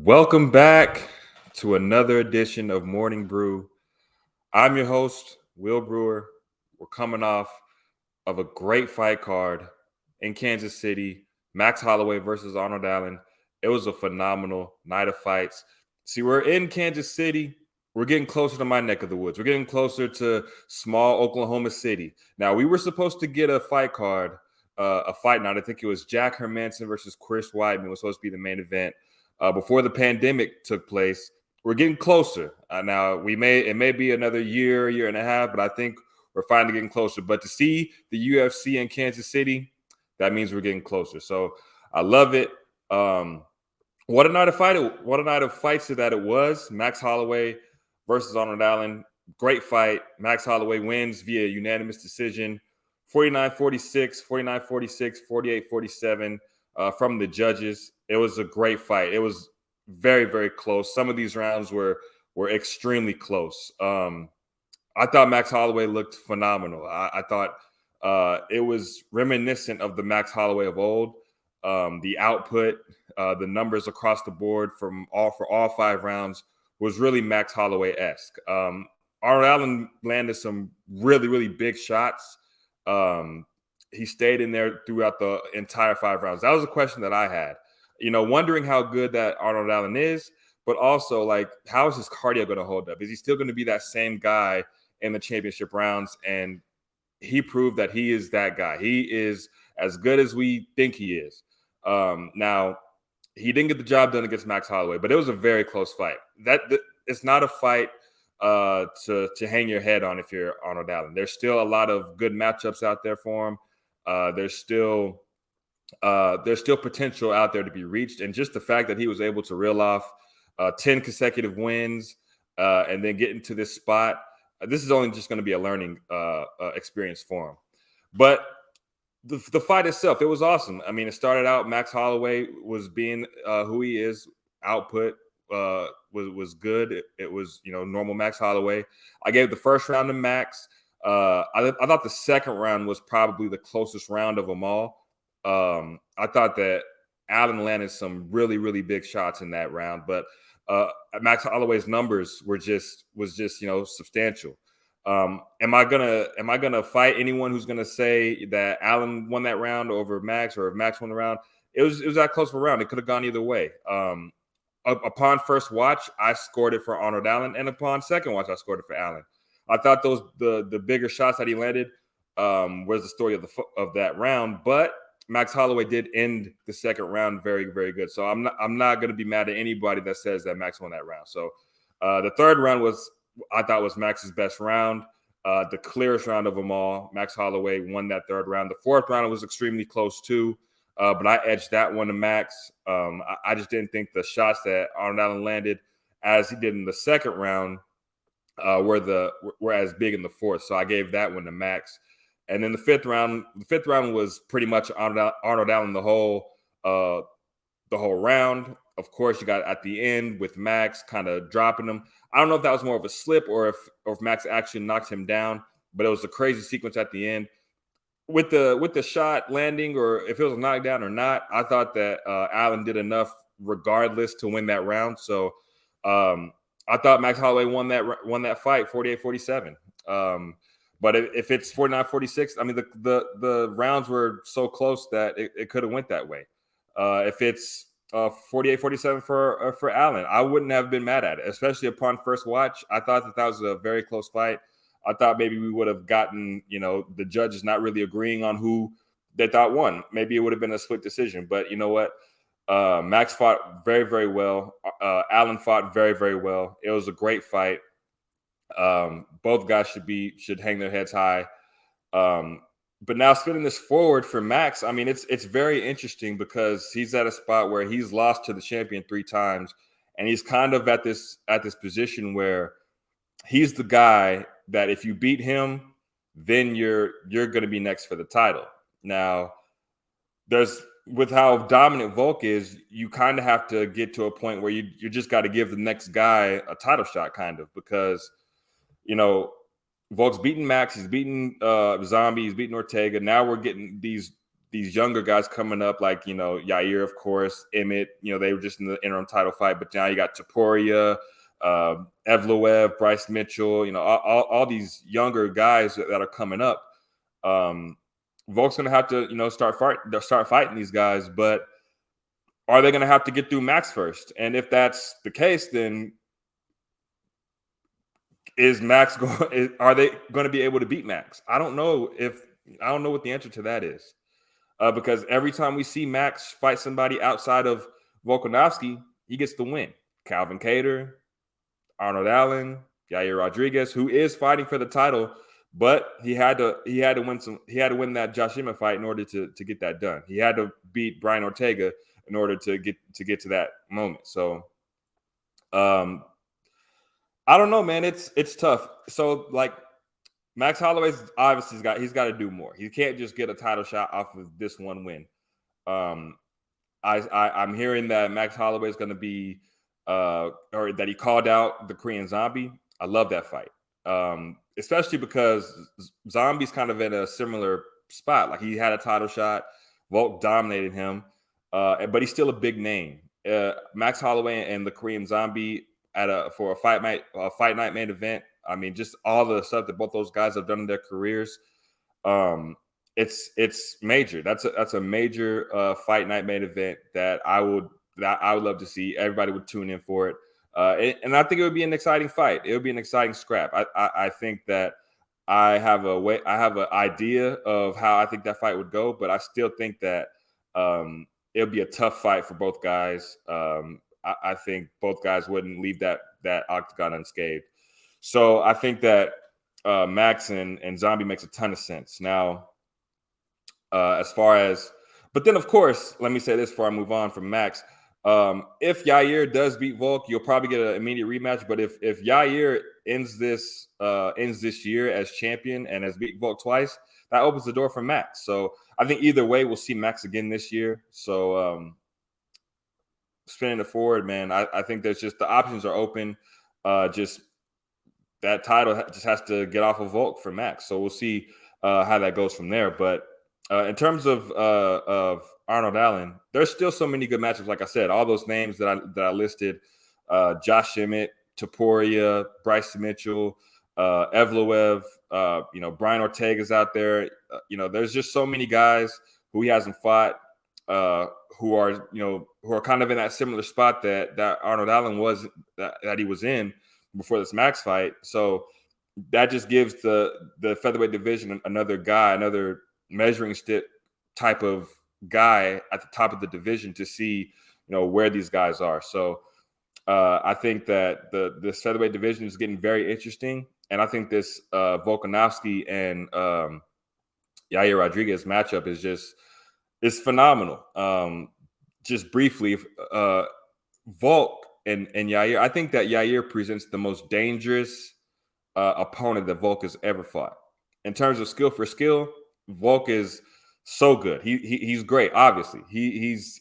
Welcome back to another edition of Morning Brew. I'm your host, Will Brewer. We're coming off of a great fight card in Kansas City, Max Holloway versus Arnold Allen. It was a phenomenal night of fights. See, we're in Kansas City. We're getting closer to my neck of the woods. We're getting closer to small Oklahoma City. Now, we were supposed to get a fight card, a fight night. I think it was Jack Hermanson versus Chris Weidman was supposed to be the main event before the pandemic took place. We're getting closer. Now, it may be another year and a half, but I think we're finally getting closer. But to see the UFC in Kansas City, that means we're getting closer. So I love it. What a night of fight! What a night of fights that it was. Max Holloway versus Arnold Allen. Great fight. Max Holloway wins via unanimous decision. 49-46, 49-46, 48-47 from the judges. It was a great fight. It was very, very close. Some of these rounds were extremely close. I thought Max Holloway looked phenomenal. I thought it was reminiscent of the Max Holloway of old. The output, the numbers across the board for all 5 rounds was really Max Holloway-esque. Arnold Allen landed some really, really big shots. He stayed in there throughout the entire 5 rounds. That was a question that I had, wondering how good that Arnold Allen is, but also like, how is his cardio going to hold up? Is he still going to be that same guy in the championship rounds? And he proved that he is that guy. He is as good as we think he is. Now, he didn't get the job done against Max Holloway, but it was a very close fight. It's not a fight to hang your head on if you're Arnold Allen. There's still a lot of good matchups out there for him. There's still potential out there to be reached, and just the fact that he was able to reel off 10 consecutive wins and then get into this spot. This is only just going to be a learning experience for him. But the fight itself, it was awesome. I mean, it started out, Max Holloway was being who he is. Output was good. It was, normal Max Holloway. I gave the first round to Max. I thought the second round was probably the closest round of them all. I thought that Allen landed some really, really big shots in that round, but Max Holloway's numbers was just substantial. Am I gonna fight anyone who's gonna say that Allen won that round over Max, or if Max won the round? It was that close of a round. It could have gone either way. Upon first watch, I scored it for Arnold Allen, and upon second watch, I scored it for Allen. I thought the bigger shots that he landed was the story of that round, but Max Holloway did end the second round very, very good. So I'm not going to be mad at anybody that says that Max won that round. So the third round I thought was Max's best round, the clearest round of them all. Max Holloway won that third round. The fourth round was extremely close too, but I edged that one to Max. I just didn't think the shots that Arnold Allen landed as he did in the second round were as big in the fourth. So I gave that one to Max. And then the fifth round was pretty much Arnold Allen the whole round. Of course, you got at the end with Max kind of dropping him. I don't know if that was more of a slip or if Max actually knocked him down, but it was a crazy sequence at the end. With the shot landing, or if it was a knockdown or not, I thought that Allen did enough regardless to win that round. So I thought Max Holloway won that fight 48-47. But if it's 49-46, I mean, the rounds were so close that it could have went that way. If it's 48-47 for Allen, I wouldn't have been mad at it, especially upon first watch. I thought that was a very close fight. I thought maybe we would have gotten, the judges not really agreeing on who they thought won. Maybe it would have been a split decision. But you know what? Max fought very, very well. Allen fought very, very well. It was a great fight. Both guys should hang their heads high. But now spinning this forward for Max, I mean, it's very interesting because he's at a spot where he's lost to the champion 3 times, and he's kind of at this position where he's the guy that if you beat him, then you're going to be next for the title. Now, with how dominant Volk is, you kind of have to get to a point where you just got to give the next guy a title shot, kind of, because Volk's beaten Max, he's beaten Zombie, he's beaten Ortega. Now we're getting these these younger guys coming up, like, Yair, of course, Emmett, they were just in the interim title fight, but now you got Topuria, Evloev, Bryce Mitchell, all these younger guys that are coming up. Volk's going to have to, start fighting these guys, but are they going to have to get through Max first? And if that's the case, then are they going to be able to beat Max? I don't know what the answer to that is. Because every time we see Max fight somebody outside of Volkanovski, he gets the win. Calvin Kattar, Arnold Allen, Yair Rodriguez, who is fighting for the title, but he had to win that Josh Emmett fight in order to get that done. He had to beat Brian Ortega in order to get to that moment. So, I don't know, man. It's tough. So, like, Max Holloway's obviously he's got to do more. He can't just get a title shot off of this one win. I'm hearing that Max Holloway is going to be, or that he called out the Korean Zombie. I love that fight, especially because Zombie's kind of in a similar spot. Like, he had a title shot, Volk dominated him, but he's still a big name. Max Holloway and the Korean Zombie for a fight night main event. I mean, just all the stuff that both those guys have done in their careers. It's major. That's a major fight night main event that I would love to see. Everybody would tune in for it, and I think it would be an exciting fight. It would be an exciting scrap. I think that I have an idea of how I think that fight would go, but I still think that it'll be a tough fight for both guys. I think both guys wouldn't leave that octagon unscathed. So I think that Max and Zombie makes a ton of sense. Now, but then, of course, let me say this before I move on from Max. If Yair does beat Volk, you'll probably get an immediate rematch. But if Yair ends this year as champion and has beat Volk twice, that opens the door for Max. So I think either way, we'll see Max again this year. So spinning it forward, man, I think there's just the options are open. Just that title just has to get off of Volk for Max. So we'll see how that goes from there. But in terms of Arnold Allen, there's still so many good matchups. Like I said, all those names that I listed, Josh Emmett, Topuria, Bryce Mitchell, Evloev, Brian Ortega's out there. There's just so many guys who he hasn't fought, who are kind of in that similar spot that Arnold Allen was that he was in before this Max fight. So that just gives the featherweight division another measuring stick type of guy at the top of the division to see where these guys are. So I think that this featherweight division is getting very interesting, and I think this Volkanovski and Yair Rodriguez matchup is phenomenal. Just briefly, Volk and Yair, I think that Yair presents the most dangerous opponent that Volk has ever fought. In terms of skill for skill, Volk is so good. He's great. Obviously, he's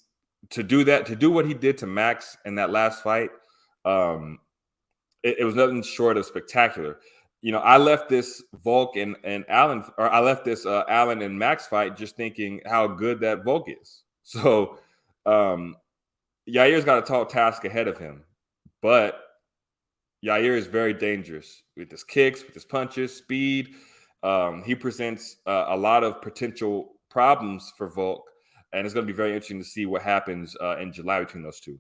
to do what he did to Max in that last fight. It was nothing short of spectacular. I left this Volk and Allen, or I left this Allen and Max fight just thinking how good that Volk is. So Yair's got a tall task ahead of him, but Yair is very dangerous with his kicks, with his punches, speed. He presents a lot of potential problems for Volk, and it's going to be very interesting to see what happens in July between those two.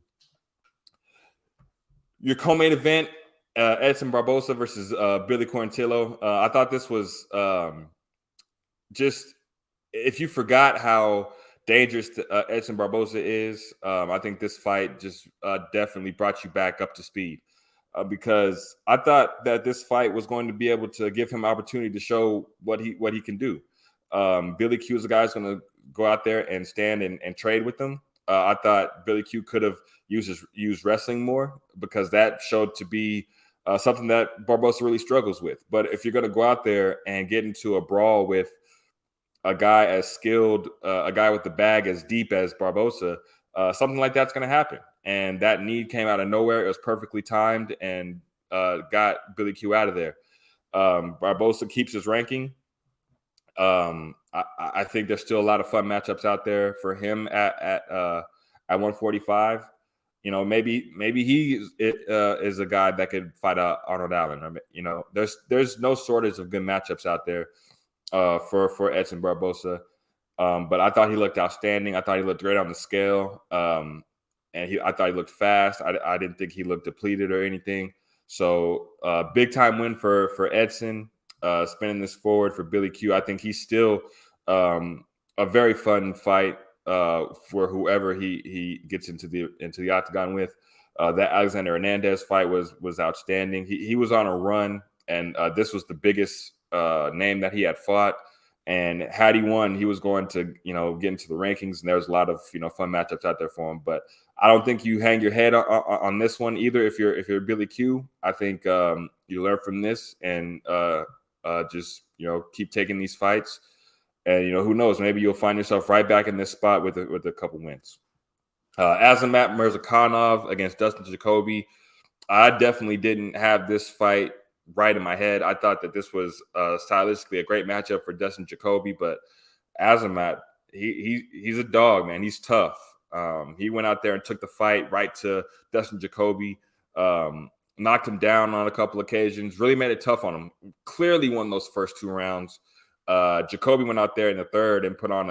Your co-main event, Edson Barboza versus Billy Quarantillo. I thought this was just, if you forgot how dangerous Edson Barboza is, I think this fight just definitely brought you back up to speed. Because I thought that this fight was going to be able to give him opportunity to show what he can do. Billy Q is a guy who's going to go out there and stand and trade with him. I thought Billy Q could have used wrestling more, because that showed to be something that Barboza really struggles with. But if you're going to go out there and get into a brawl with a guy as skilled, a guy with the bag as deep as Barboza, something like that's going to happen. And that knee came out of nowhere. It was perfectly timed and got Billy Q out of there. Barboza keeps his ranking. I think there's still a lot of fun matchups out there for him at 145. Maybe he is a guy that could fight Arnold Allen. There's no shortage of good matchups out there for Edson Barbosa. But I thought he looked outstanding. I thought he looked great on the scale. And I thought he looked fast. I didn't think he looked depleted or anything. So big time win for Edson. Spinning this forward for Billy Q. I think he's still a very fun fight for whoever he gets into the octagon with. That Alexander Hernandez fight was outstanding. He was on a run, and this was the biggest name that he had fought. And had he won, he was going to, get into the rankings, and there was a lot of, fun matchups out there for him. But I don't think you hang your head on this one either. If you're Billy Q, I think you learn from this and just keep taking these fights. And who knows? Maybe you'll find yourself right back in this spot with a couple wins. Azamat Murzakanov against Dustin Jacoby. I definitely didn't have this fight right in my head. I thought that this was stylistically a great matchup for Dustin Jacoby, but Azamat, he's a dog, man. He's tough. He went out there and took the fight right to Dustin Jacoby, knocked him down on a couple occasions, really made it tough on him. Clearly won those first 2 rounds. Jacoby went out there in the third and put on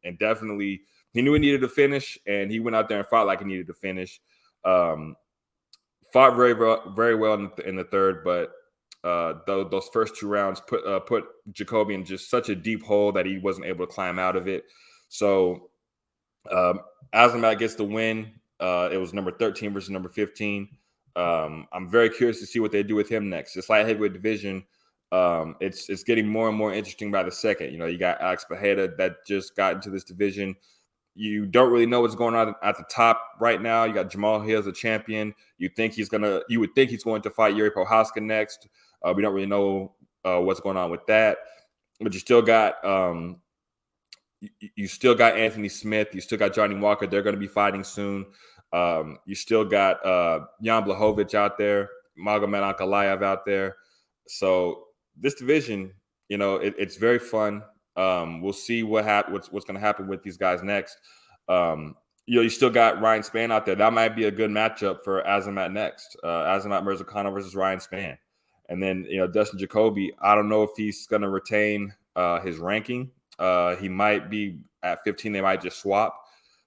and definitely he knew he needed to finish, and he went out there and fought like he needed to finish. Fought very well in the third, but those first 2 rounds put Jacoby in just such a deep hole that he wasn't able to climb out of it. So Azamat gets the win. It was number 13 versus number 15. I'm very curious to see what they do with him next. This light heavyweight division, it's getting more and more interesting by the second. You got Alex Pereira that just got into this division. You don't really know what's going on at the top right now. You got Jamal Hill as a champion. You would think he's going to fight Yuri Prohaska next. We don't really know what's going on with that. But you still got Anthony Smith. You still got Johnny Walker. They're going to be fighting soon. You still got Jan Blachowicz out there, Magomed Ankalaev out there. So this division, it's very fun. We'll see what's going to happen with these guys next. You still got Ryan Spann out there. That might be a good matchup for Azamat next. Azamat Murzakanov versus Ryan Spann. And then, Dustin Jacoby, I don't know if he's going to retain his ranking. He might be at 15. They might just swap.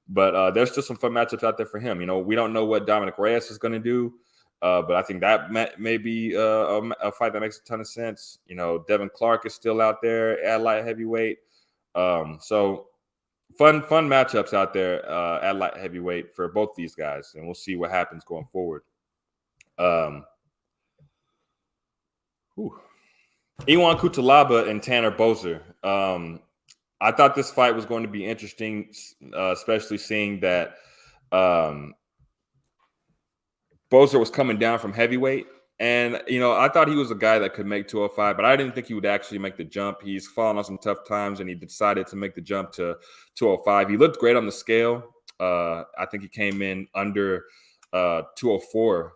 But there's still some fun matchups out there for him. We don't know what Dominic Reyes is going to do. But I think that may be a fight that makes a ton of sense. Devin Clark is still out there at light heavyweight. So fun matchups out there at light heavyweight for both these guys. And we'll see what happens going forward. Iwan Cutelaba and Tanner Boser. I thought this fight was going to be interesting, especially seeing that Boser was coming down from heavyweight. And, I thought he was a guy that could make 205, but I didn't think he would actually make the jump. He's fallen on some tough times, and he decided to make the jump to 205. He looked great on the scale. I think he came in under 204,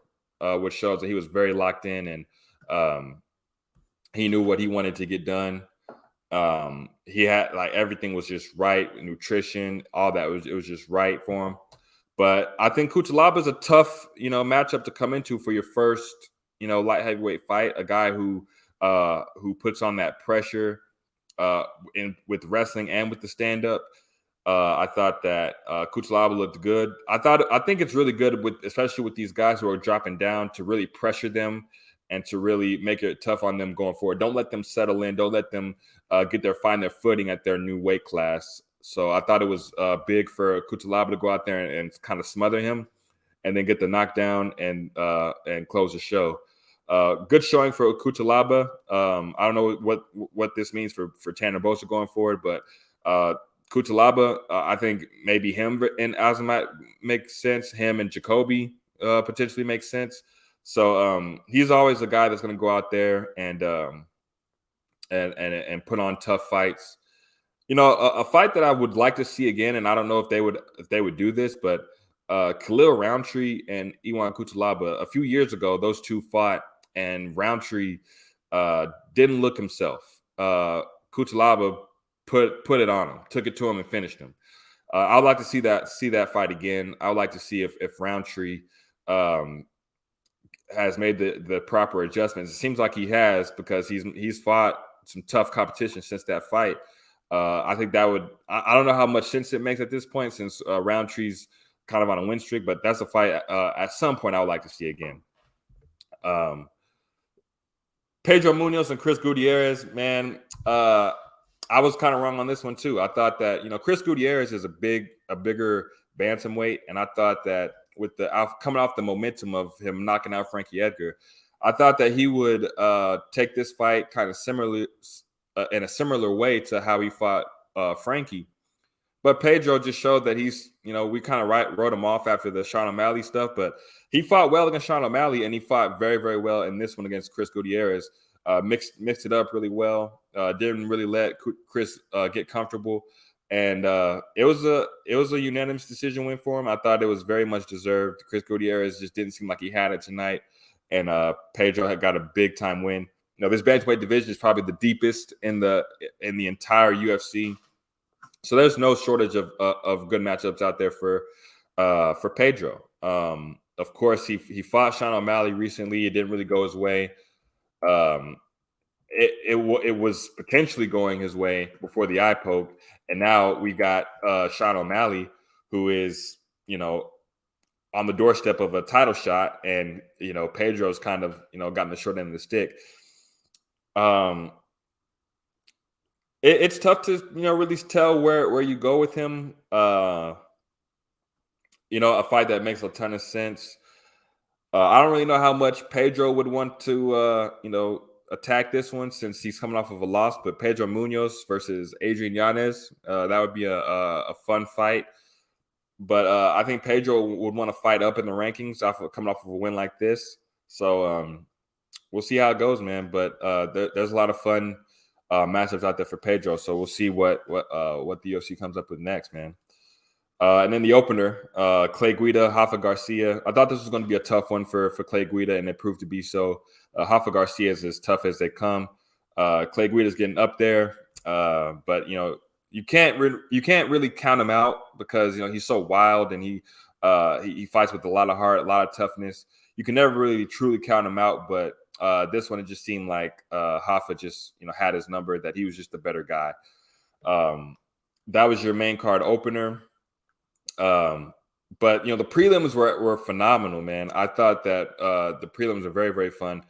which shows that he was very locked in, and he knew what he wanted to get done. He had everything was just right, nutrition, all that it was just right for him. But I think Cutelaba is a tough, matchup to come into for your first, light heavyweight fight. A guy who puts on that pressure with wrestling and with the stand up. I thought that Cutelaba looked good. I think it's really good especially with these guys who are dropping down, to really pressure them and to really make it tough on them going forward. Don't let them settle in. Don't let them find their footing at their new weight class. So I thought it was big for Cutelaba to go out there and kind of smother him, and then get the knockdown and close the show. Good showing for Cutelaba. I don't know what this means for Tanner Boser going forward, but Cutelaba, I think maybe him and Azamat makes sense. Him and Jacoby potentially makes sense. So he's always a guy that's going to go out there and put on tough fights. A fight that I would like to see again, and I don't know if they would do this, but Khalil Roundtree and Iwan Cutelaba, a few years ago, those two fought, and Roundtree didn't look himself. Cutelaba put it on him, took it to him, and finished him. I would like to see that fight again. I would like to see if Roundtree um, has made the proper adjustments. It seems like he has, because he's fought some tough competition since that fight. I think that would. I don't know how much sense it makes at this point, since Roundtree's kind of on a win streak. But that's a fight at some point I would like to see again. Pedro Munoz and Chris Gutierrez, man. I was kind of wrong on this one too. I thought that Chris Gutierrez is a bigger bantamweight, and I thought that with the coming off the momentum of him knocking out Frankie Edgar, I thought that he would take this fight kind of similarly in a similar way to how he fought Frankie. But Pedro just showed that he's, we kind of wrote him off after the Sean O'Malley stuff, but he fought well against Sean O'Malley, and he fought very, very well in this one against Chris Gutierrez. Mixed it up really well. Didn't really let Chris get comfortable, and it was a unanimous decision win for him. I thought it was very much deserved. Chris Gutierrez just didn't seem like he had it tonight, and Pedro had got a big time win. This bantamweight division is probably the deepest in the entire UFC. So there's no shortage of good matchups out there for Pedro. Of course, he fought Sean O'Malley recently. It didn't really go his way. It was potentially going his way before the eye poke, and now we got Sean O'Malley, who is on the doorstep of a title shot, and Pedro's kind of gotten the short end of the stick. It's tough to really tell where you go with him. A fight that makes a ton of sense. I don't really know how much Pedro would want to attack this one, since he's coming off of a loss. But Pedro Munoz versus Adrian Yanez, that would be a fun fight. But I think Pedro would want to fight up in the rankings coming off of a win like this. So we'll see how it goes, man. But there's a lot of fun matchups out there for Pedro. So we'll see what the UFC comes up with next, man. And then the opener, Clay Guida, Rafa Garcia. I thought this was going to be a tough one for Clay Guida, and it proved to be so. Rafa Garcia is as tough as they come. Clay Guida is getting up there, but you can't really count him out, because he's so wild, and he fights with a lot of heart, a lot of toughness. You can never really truly count him out, but this one, it just seemed like Rafa just had his number, that he was just a better guy. That was your main card opener. But the prelims were phenomenal, man. I thought that the prelims were very, very fun.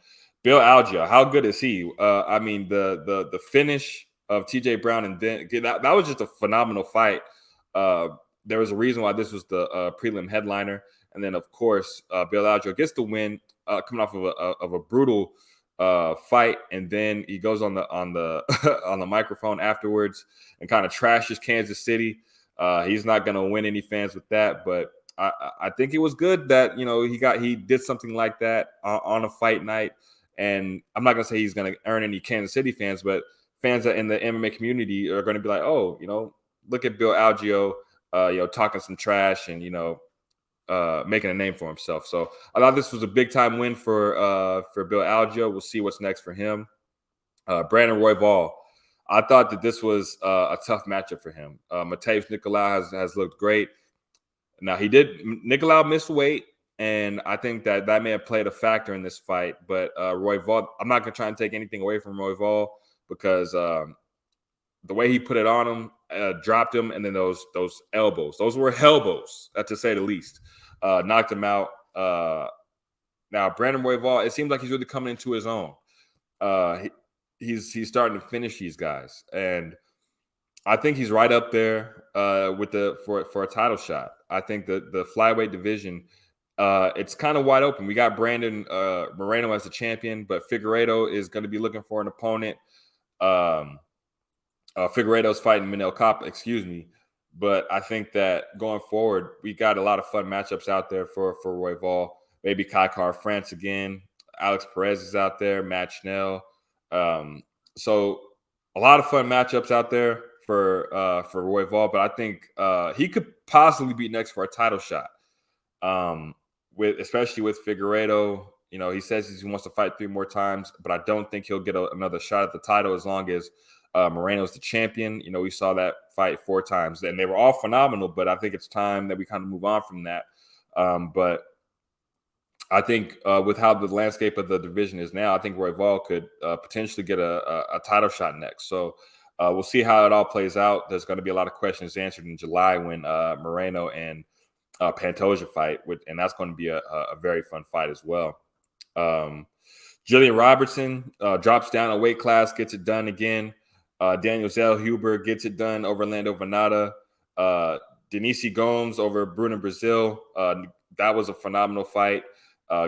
Bill Algeo, how good is he? I mean, the finish of TJ Brown, and then that was just a phenomenal fight. There was a reason why this was the prelim headliner, and then of course Bill Algeo gets the win, coming off of a brutal fight, and then he goes on the on the microphone afterwards and kind of trashes Kansas City. He's not going to win any fans with that, but I think it was good that he did something like that on a fight night. And I'm not going to say he's going to earn any Kansas City fans, but fans that in the MMA community are going to be like, oh, look at Bill Algeo, talking some trash and making a name for himself. So I thought this was a big time win for Bill Algeo. We'll see what's next for him. Brandon Royval. I thought that this was a tough matchup for him. Mateus Nicolau has looked great. Now, Nicolau missed weight, and I think that may have played a factor in this fight. But Royval, I'm not going to try and take anything away from Royval, because the way he put it on him, dropped him, and then those elbows. Those were elbows, to say the least. Knocked him out. Now, Brandon Royval, it seems like he's really coming into his own. He's starting to finish these guys, and I think he's right up there with for a title shot. I think the flyweight division, it's kind of wide open. We got Brandon Moreno as the champion, but Figueiredo is going to be looking for an opponent. Figueiredo's fighting Manel Cop, excuse me. But I think that going forward, we got a lot of fun matchups out there for Royval. Maybe Kai France again. Alex Perez is out there. Matt Schnell. So a lot of fun matchups out there for Royval, but I think he could possibly be next for a title shot. Especially with Figueiredo, he says he wants to fight 3 more times, but I don't think he'll get another shot at the title as long as Moreno's the champion. We saw that fight 4 times, and they were all phenomenal. But I think it's time that we kind of move on from that. But I think with how the landscape of the division is now, I think Royval could potentially get a title shot next. So we'll see how it all plays out. There's going to be a lot of questions answered in July when Moreno and Pantoja fight, and that's going to be a very fun fight as well. Jillian Robertson drops down a weight class, gets it done again. Daniel Zellhuber gets it done over Orlando Venata. Denise Gomes over Bruna Brazil. That was a phenomenal fight.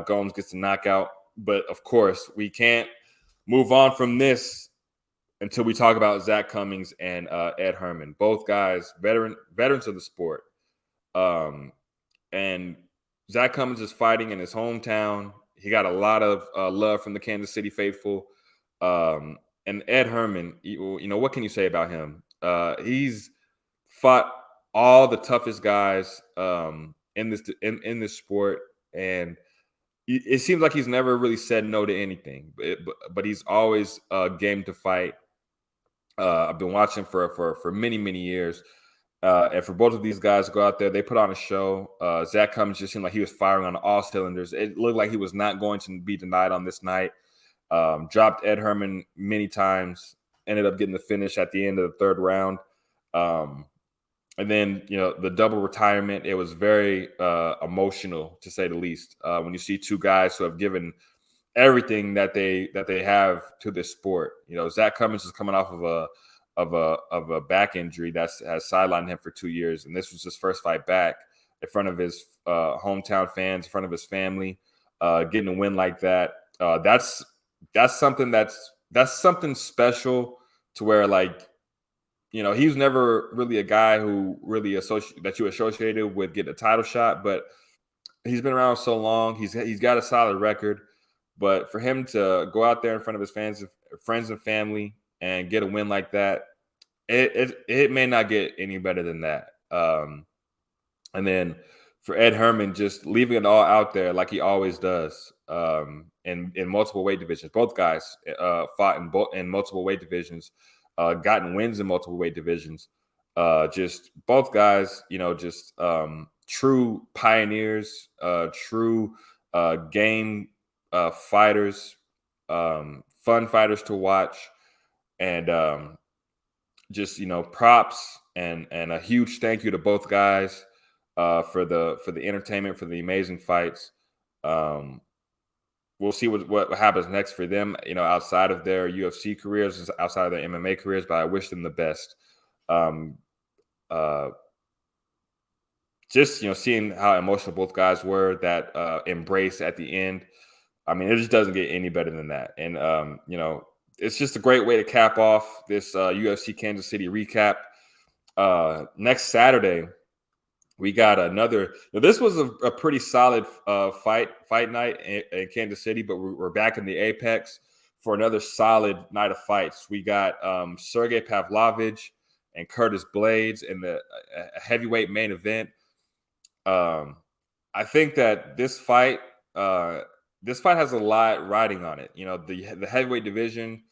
Gomes gets the knockout. But, of course, we can't move on from this until we talk about Zach Cummings and Ed Herman. Both guys, veterans of the sport. And Zach Cummings is fighting in his hometown. He got a lot of love from the Kansas City faithful. And Ed Herman, what can you say about him? He's fought all the toughest guys in this sport, and it seems like he's never really said no to anything. But he's always game to fight. I've been watching for many, many years. And for both of these guys to go out there, they put on a show. Zach Cummings just seemed like he was firing on all cylinders. It looked like he was not going to be denied on this night. Dropped Ed Herman many times. Ended up getting the finish at the end of the 3rd round. And then, the double retirement, it was very emotional, to say the least. When you see 2 guys who have given everything that they have to this sport. Zach Cummings is coming off of a back injury that has sidelined him for 2 years, and this was his first fight back in front of his hometown fans, in front of his family, getting a win like that. That's something special, to where, like, he was never really a guy who really that you associated with getting a title shot, but he's been around so long. He's got a solid record, but for him to go out there in front of his fans, friends and family, and get a win like that, it may not get any better than that. And then for Ed Herman, just leaving it all out there like he always does, in multiple weight divisions. Both guys fought in multiple weight divisions, gotten wins in multiple weight divisions. Just both guys, true pioneers, true game fighters, fun fighters to watch. And just props and a huge thank you to both guys for the entertainment, for the amazing fights. We'll see what happens next for them, outside of their UFC careers, outside of their MMA careers, but I wish them the best. Just seeing how emotional both guys were, that embrace at the end. I mean, it just doesn't get any better than that. And it's just a great way to cap off this UFC Kansas City recap. Next Saturday, we got another. This was a pretty solid fight night in Kansas City, but we're back in the Apex for another solid night of fights. We got Sergey Pavlovich and Curtis Blades in the heavyweight main event. I think that this fight has a lot riding on it. The heavyweight division,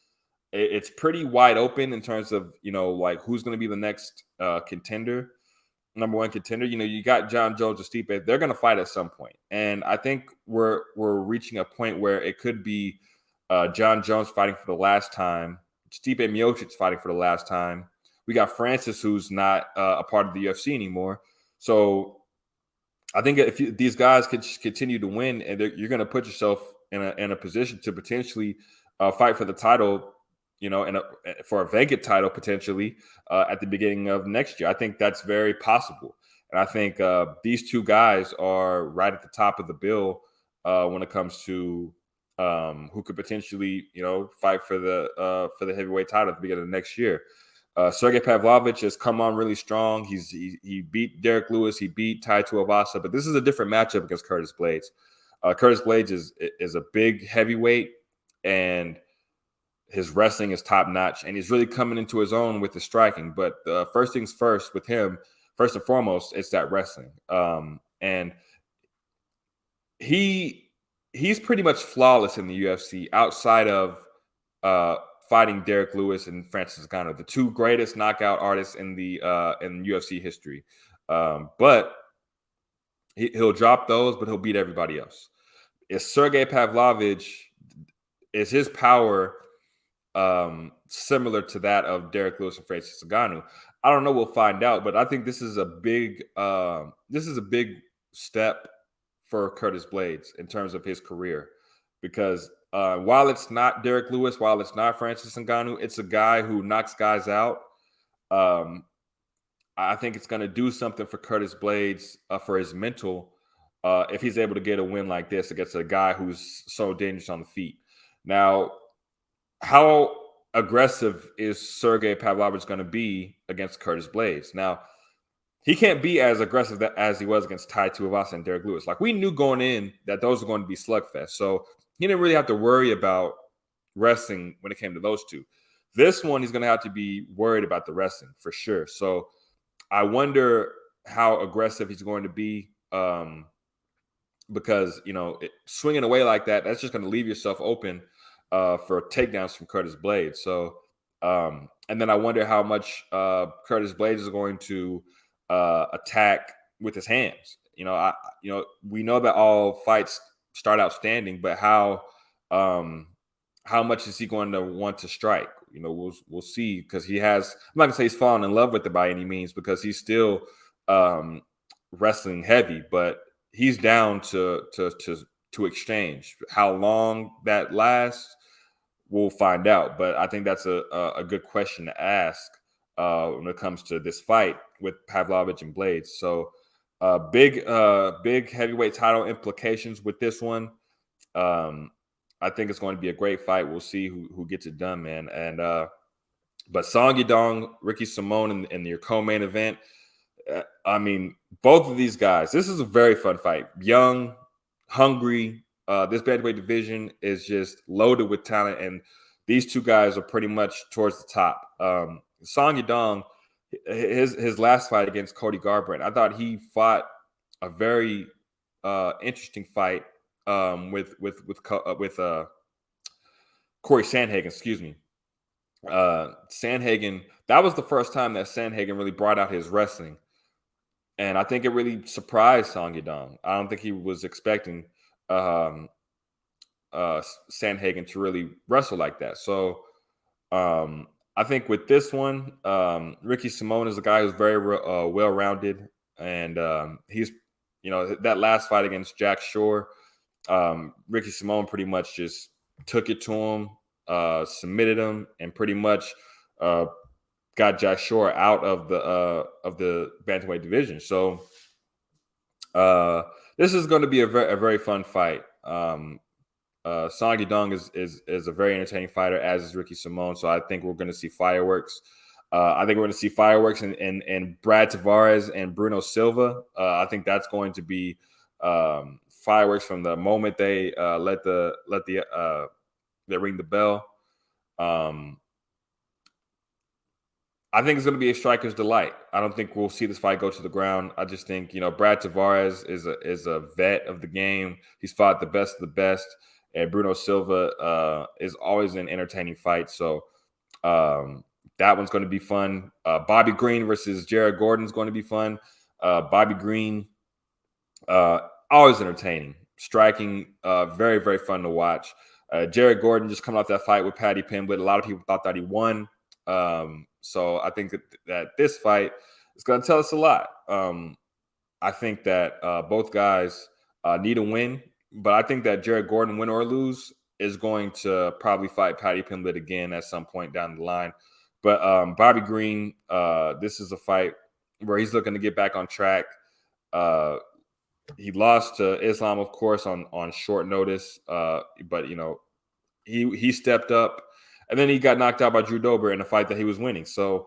it's pretty wide open in terms of, like, who's going to be the next contender, number one contender. You got John Jones and Stipe. They're going to fight at some point. And I think we're reaching a point where it could be John Jones fighting for the last time, Stipe Miocic fighting for the last time. We got Francis, who's not a part of the UFC anymore. So I think if these guys could continue to win, and you're going to put yourself in a position to potentially fight for the title, for a vacant title potentially at the beginning of next year. I think that's very possible, and I think these 2 guys are right at the top of the bill when it comes to who could potentially fight for the heavyweight title at the beginning of next year. Sergey Pavlovich has come on really strong. He beat Derek Lewis. He beat Tai Tuivasa, but this is a different matchup against Curtis Blades. Curtis Blades is a big heavyweight, and his wrestling is top notch, and he's really coming into his own with the striking. But first things first with him, first and foremost, it's that wrestling. And he's pretty much flawless in the UFC outside of fighting Derek Lewis and Francis Ngannou, the two greatest knockout artists in the in UFC history. But he'll drop those, but he'll beat everybody else. Is Sergey Pavlovich, is his power similar to that of Derek Lewis and Francis Ngannou? I don't know. We'll find out. But I think this is a big step for Curtis Blades in terms of his career, because while it's not Derek Lewis, while it's not Francis Ngannou, it's a guy who knocks guys out. I think it's going to do something for Curtis Blades for his mental if he's able to get a win like this against a guy who's so dangerous on the feet. Now, how aggressive is Sergey Pavlovich going to be against Curtis Blades? Now, he can't be as aggressive as he was against Tai Tuivasa and Derek Lewis. Like, we knew going in that those were going to be slugfest. So he didn't really have to worry about wrestling when it came to those two. This one, he's going to have to be worried about the wrestling for sure. So I wonder how aggressive he's going to be, because, swinging away like that, that's just going to leave yourself open for takedowns from Curtis Blades. So, and then I wonder how much Curtis Blades is going to attack with his hands. We know that all fights start out standing, but how much is he going to want to strike? We'll see, because he has. I'm not gonna say he's fallen in love with it by any means, because he's still wrestling heavy, but he's down to exchange. How long that lasts, we'll find out. But I think that's a good question to ask when it comes to this fight with Pavlovich and Blades. So big heavyweight title implications with this one. I think it's going to be a great fight. We'll see who gets it done, man. And but Song Yadong, Ricky Simon in your co-main event. I mean, both of these guys. This is a very fun fight. Young, hungry. This bantamweight division is just loaded with talent, and these two guys are pretty much towards the top. Song Yadong, his last fight against Cody Garbrandt, I thought he fought a very interesting fight with Corey Sandhagen. Excuse me. Sandhagen. That was the first time that Sandhagen really brought out his wrestling, and I think it really surprised Song Yadong. I don't think he was expecting Sandhagen to really wrestle like that. So I think with this one, Ricky Simon is a guy who's very well-rounded, and he's, that last fight against Jack Shore, Ricky Simon pretty much just took it to him, submitted him, and pretty much got Jack Shore out of the bantamweight division. So this is going to be a very fun fight. Song Yadong is a very entertaining fighter, as is Ricky Simon. So I think we're going to see fireworks. I think we're going to see fireworks in Brad Tavares and Bruno Silva. I think that's going to be fireworks from the moment they they ring the bell. I think it's going to be a striker's delight. I don't think we'll see this fight go to the ground. I just think, Brad Tavares is a vet of the game. He's fought the best of the best, and Bruno Silva is always an entertaining fight. So that one's going to be fun. Bobby Green versus Jared Gordon is going to be fun. Bobby Green, always entertaining, striking, very, very fun to watch. Jared Gordon just coming off that fight with Paddy Pimblett. A lot of people thought that he won. So I think that this fight is going to tell us a lot. I think that both guys need a win, but I think that Jared Gordon, win or lose, is going to probably fight Paddy Pimblett again at some point down the line. But Bobby Green, this is a fight where he's looking to get back on track. He lost to Islam, of course, on short notice, but he stepped up. And then he got knocked out by Drew Dober in a fight that he was winning. So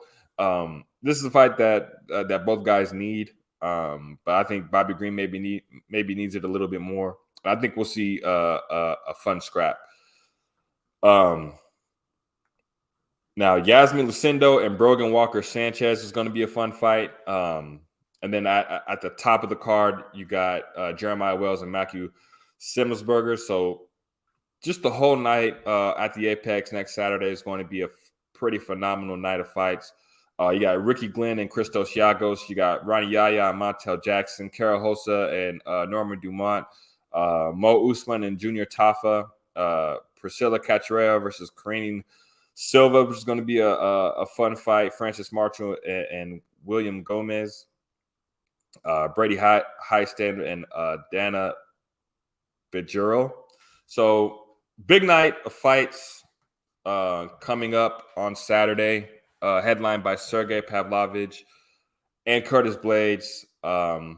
this is a fight that both guys need. But I think Bobby Green maybe needs it a little bit more. I think we'll see a fun scrap. Now, Yasmin Lucindo and Brogan Walker Sanchez is going to be a fun fight. And then at the top of the card, you got Jeremiah Wells and Matthew Simmelsberger. So just the whole night at the Apex next Saturday is going to be a pretty phenomenal night of fights. You got Ricky Glenn and Christos Giagos. You got Ronnie Yaya and Montel Jackson, Carol Hosa and Norman Dumont, Mo Usman and Junior Tafa, Priscilla Cachoeira versus Karine Silva, which is going to be a fun fight. Francis Marshall and William Gomez, Brady Highstand and Dana Bajuro. So big night of fights coming up on Saturday, headlined by Sergey Pavlovich and Curtis Blades. Going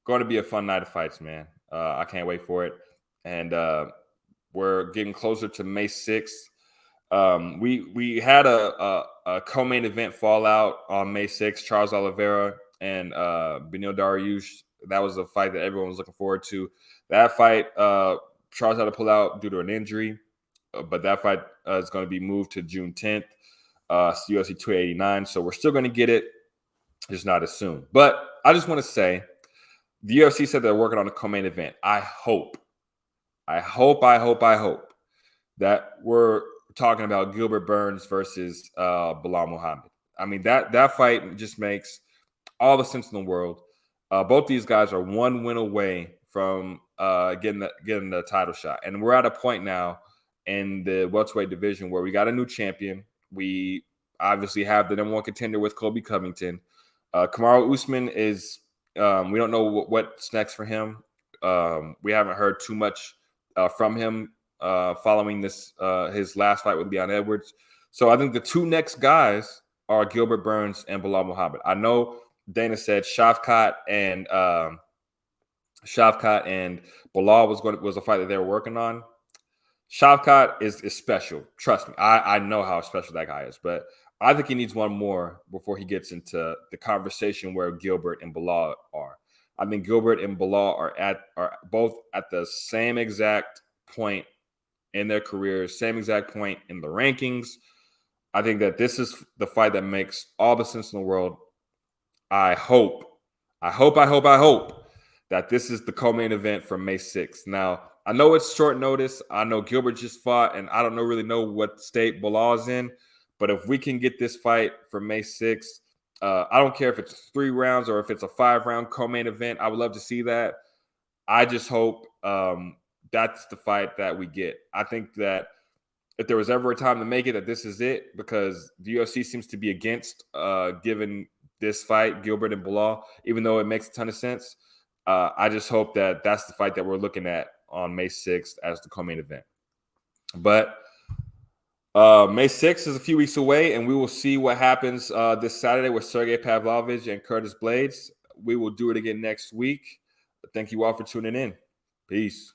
to be a fun night of fights, man. I can't wait for it. And we're getting closer to May 6th. We had a co-main event fallout on May 6th, Charles Oliveira and Beneil Dariush. That was a fight that everyone was looking forward to. That fight, Charles had to pull out due to an injury, but that fight is going to be moved to June 10th, UFC 289. So we're still going to get it, just not as soon. But I just want to say, the UFC said they're working on a co-main event. I hope that we're talking about Gilbert Burns versus Bilal Muhammad. I mean, that fight just makes all the sense in the world. Both these guys are one win away from getting the title shot. And we're at a point now in the welterweight division where we got a new champion. We obviously have the number one contender with Colby Covington. Kamaru Usman is, we don't know what's next for him. We haven't heard too much from him following this his last fight with Leon Edwards. So I think the two next guys are Gilbert Burns and Bilal Muhammad. I know Dana said Shavkat and Bilal was a fight that they were working on. Shavkat is special. Trust me. I know how special that guy is, but I think he needs one more before he gets into the conversation where Gilbert and Bilal are. I think Gilbert and Bilal are both at the same exact point in their careers, same exact point in the rankings. I think that this is the fight that makes all the sense in the world. I hope that this is the co-main event for May 6th. Now, I know it's short notice. I know Gilbert just fought, and I don't really know what state Bilal is in. But if we can get this fight for May 6th, I don't care if it's 3 rounds or if it's a 5-round co-main event. I would love to see that. I just hope that's the fight that we get. I think that if there was ever a time to make it, that this is it, because the UFC seems to be against giving this fight, Gilbert and Bilal, even though it makes a ton of sense. I just hope that that's the fight that we're looking at on May 6th as the co-main event. But May 6th is a few weeks away, and we will see what happens this Saturday with Sergey Pavlovich and Curtis Blades. We will do it again next week. Thank you all for tuning in. Peace.